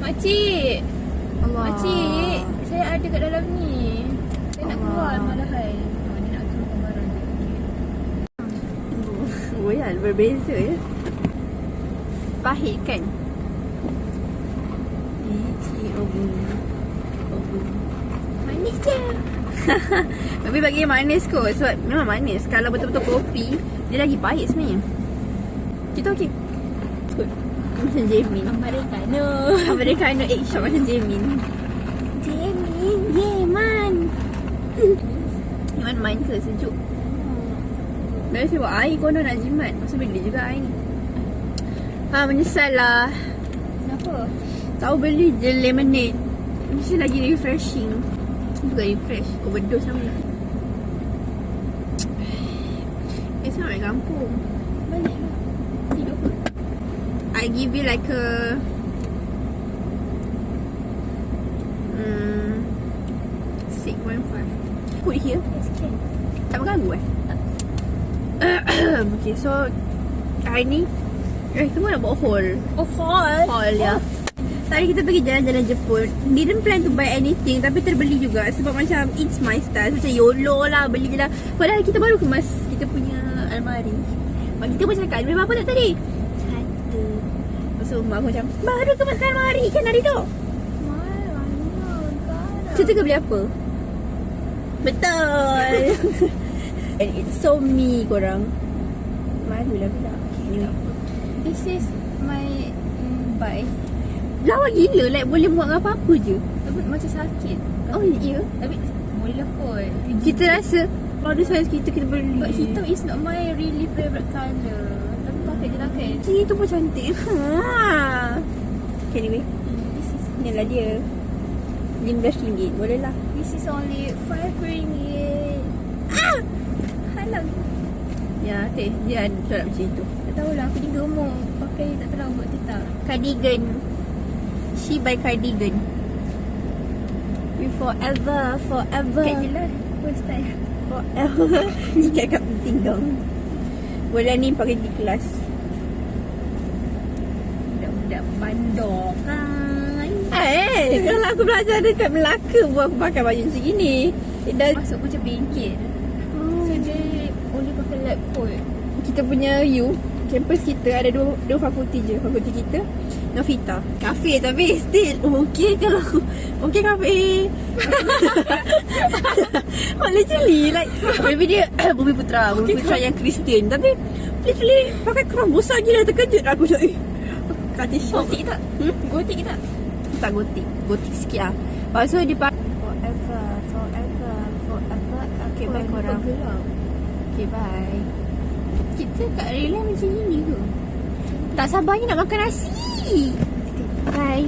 Makcik. Allah. Makcik, saya ada kat dalam ni. Saya nak keluar malahan. Dia nak keluar barang dia. Oh ya, berbeza ya. Pahit kan? Manis je. Tapi bagi manis kot. Sebab memang manis. Kalau betul-betul kopi, dia lagi pahit sebenarnya. Kita okey. Good. Macam Jamin. Americano. Americano egg shot macam Jamin. Jaman. Jaman main ke sejuk? Biasa saya buat air konon nak jimat. Masa beli juga air ni. Menyesal lah. Kenapa? Tahu beli je lemonade. Mesti lagi refreshing. Bukan refresh, overdose sama. Sama nak kampung. Balik lah. Tidur pun. I give you like a 6.5. Put here. Yes, can. Tak mengganggu Tak. Okay, so hari ni kita nak buat haul. Oh, fall. Haul ya. Tadi kita pergi jalan-jalan Jepun. Didn't plan to buy anything, tapi terbeli juga. Sebab macam it's my style. Macam YOLO lah, beli je lah. Padahal kita baru kemas kita punya almari. Mak kita pun cakap, beli apa tak tadi? Satu. Lepas tu mak aku macam, baru kemaskan almari kan hari tu? Cerita ke beli apa? Betul. And it's so me korang. Malu lah pula. Okay, This is my buy. lawa gila, like boleh buat dengan apa-apa je. Tapi macam sakit. Oh ya. Tapi boleh lah kot. Kita rasa kalau ada saiz kita beli. But hitam is not my really favourite colour. Tapi pakai je lah kan. Itu pun cantik. Okay, anyway, This is ni lah dia. RM15. Boleh lah. This is only RM5. Halang. Ya, okay. Dia ada solat macam itu. Tak tahulah, aku ni gemuk. Pakai tak tahu buat tetap. Cardigan. She buy cardigan. We forever. Kat je lah. First time. Forever. Ikat kat pinggang. Boleh ni pakai di kelas. Budak-budak bandar kan. Kalau aku belajar dekat Melaka pun aku pakai baju macam gini. Masuk macam bengkel. So dia boleh pakai lab coat. Kita punya campus kita ada dua fakulti je. Fakulti kita Novita. Kafe tapi still okay kalau okay kafe. Literally like maybe dia Bumi Putra yang Kristian tapi literally pakai kerang besar gila, terkejut aku macam kata shock. Gotik tak? Gotik tak? Tak gotik sikit lah. Lepas tu dia pakai forever. Okay, bye korang. Gelap. Okay, bye. Kita kat Rela macam ni ke? Tak sabarnya nak makan nasi. Bye.